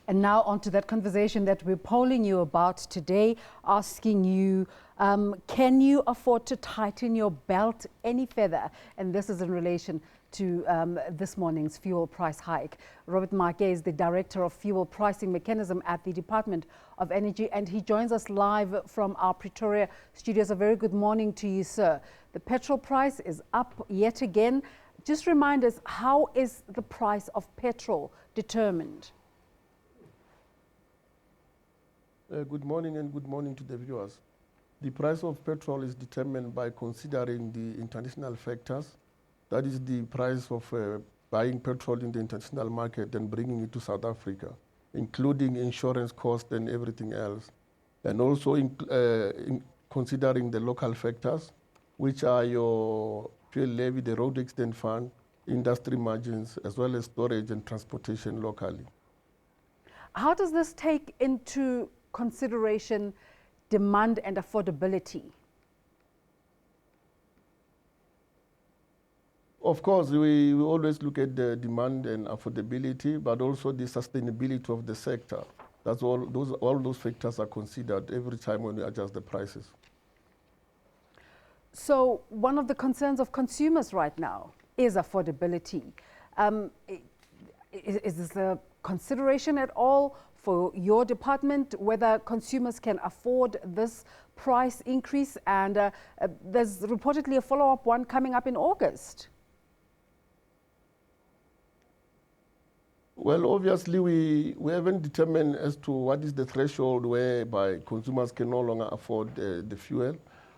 And now on to that conversation that we're polling you about today, asking you, can you afford to tighten your belt any further? And this is in relation to this morning's fuel price hike. Robert Maake is the Director of Fuel Pricing Mechanism at the Department of Energy, and he joins us live from our Pretoria studios. A very good morning to you, sir. The petrol price is up yet again. Just remind us, how is the price of petrol determined? Good morning and good morning to the viewers. The price of petrol is determined by considering the international factors. That is the price of buying petrol in the international market and bringing it to South Africa, including insurance cost and everything else. And also in considering the local factors, which are your fuel levy, the road accident fund, industry margins, as well as storage and transportation locally. How does this take into consideration demand and affordability? Of course, we always look at the demand and affordability, but also the sustainability of the sector. That's all those factors are considered every time when we adjust the prices. So one of the concerns of consumers right now is affordability. Is this a consideration at all for your department, whether consumers can afford this price increase? And there's reportedly a follow-up one coming up in August. Well, obviously, we haven't determined as to what is the threshold whereby consumers can no longer afford the fuel.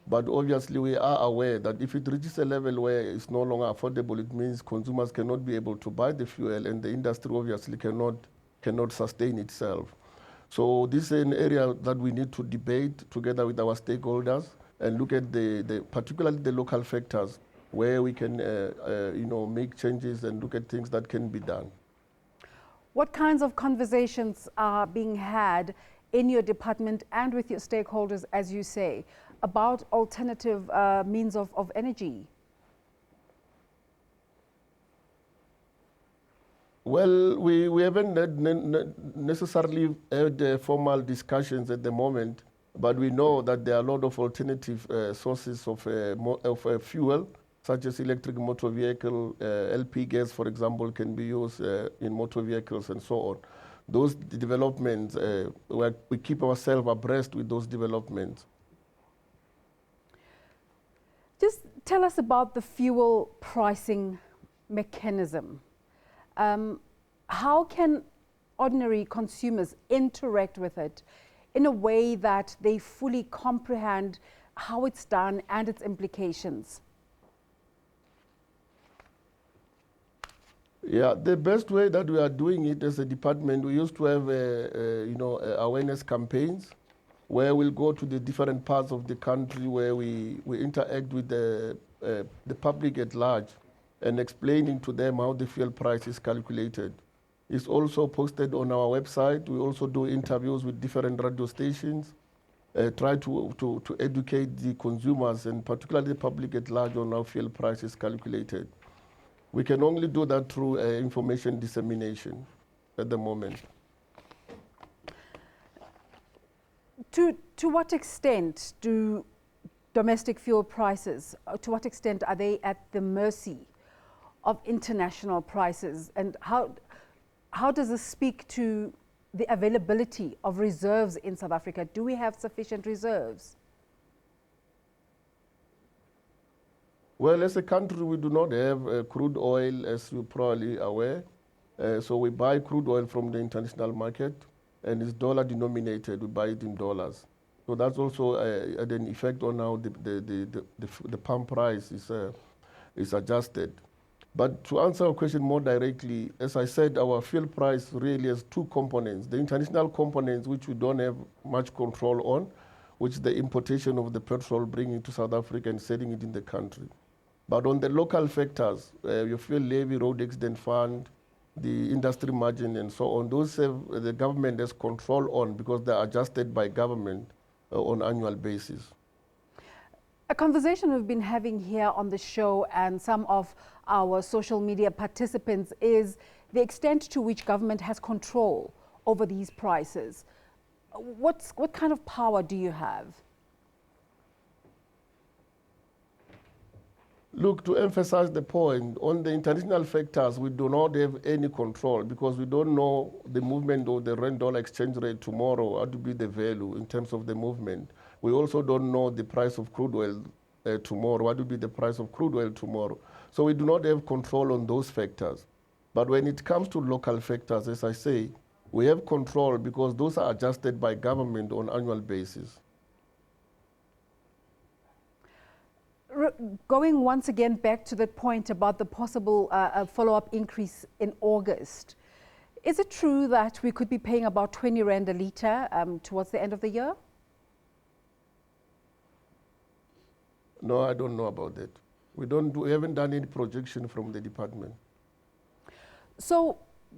But obviously, we are aware that if it reaches a level where it's no longer affordable, it means consumers cannot be able to buy the fuel, and the industry obviously cannot sustain itself. So this is an area that we need to debate together with our stakeholders and look at particularly the local factors where we can make changes and look at things that can be done. What kinds of conversations are being had in your department and with your stakeholders, as you say, about alternative means of energy? Well, we haven't necessarily had formal discussions at the moment, but we know that there are a lot of alternative sources of fuel, such as electric motor vehicle, LP gas, for example, can be used in motor vehicles and so on. Those developments, we keep ourselves abreast with those developments. Just tell us about the fuel pricing mechanism. How can ordinary consumers interact with it in a way that they fully comprehend how it's done and its implications? Yeah, the best way that we are doing it as a department, we used to have awareness campaigns where we'll go to the different parts of the country where we interact with the public at large and explaining to them how the fuel price is calculated. It's also posted on our website. We also do interviews with different radio stations, try to educate the consumers and particularly the public at large on how fuel price is calculated. We can only do that through information dissemination at the moment. To what extent do domestic fuel prices, to what extent are they at the mercy of international prices? And how does this speak to the availability of reserves in South Africa? Do we have sufficient reserves? Well, as a country, we do not have crude oil, as you're probably aware. So we buy crude oil from the international market, and it's dollar denominated. We buy it in dollars. So that's also had an effect on how the pump price is adjusted. But to answer your question more directly, as I said, our fuel price really has two components. The international components, which we don't have much control on, which is the importation of the petrol, bringing it to South Africa and selling it in the country. But on the local factors, your fuel levy, road accident fund, the industry margin and so on, those the government has control on because they're adjusted by government on annual basis. A conversation we've been having here on the show and some of our social media participants is the extent to which government has control over these prices. What kind of power do you have? Look, to emphasize the point, on the international factors, we do not have any control because we don't know the movement of the rand-dollar exchange rate tomorrow, what will be the value in terms of the movement. We also don't know the price of crude oil tomorrow, what will be the price of crude oil tomorrow. So we do not have control on those factors. But when it comes to local factors, as I say, we have control because those are adjusted by government on an annual basis. Going once again back to that point about the possible follow-up increase in August, is it true that we could be paying about 20 rand a litre towards the end of the year? No, I don't know about that. We haven't done any projection from the department. So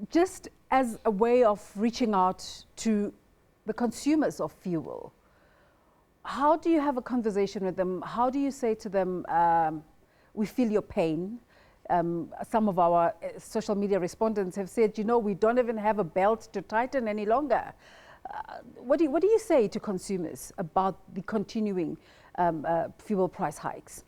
just as a way of reaching out to the consumers of fuel, how do you have a conversation with them? How do you say to them, we feel your pain? Some of our social media respondents have said, you know, we don't even have a belt to tighten any longer. What do you say to consumers about the continuing fuel price hikes?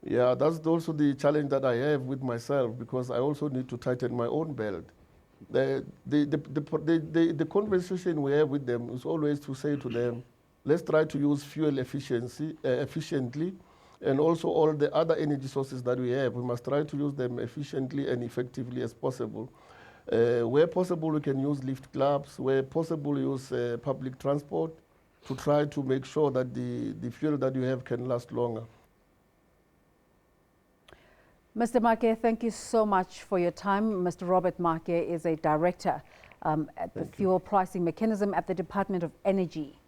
Yeah, that's also the challenge that I have with myself because I also need to tighten my own belt. The conversation we have with them is always to say to them, let's try to use fuel efficiently, and also all the other energy sources that we have. We must try to use them efficiently and effectively as possible. Where possible, we can use lift clubs. Where possible, use public transport to try to make sure that the fuel that you have can last longer. Mr. Maake, thank you so much for your time. Mr. Robert Maake is a director at the Fuel Pricing Mechanism at the Department of Energy.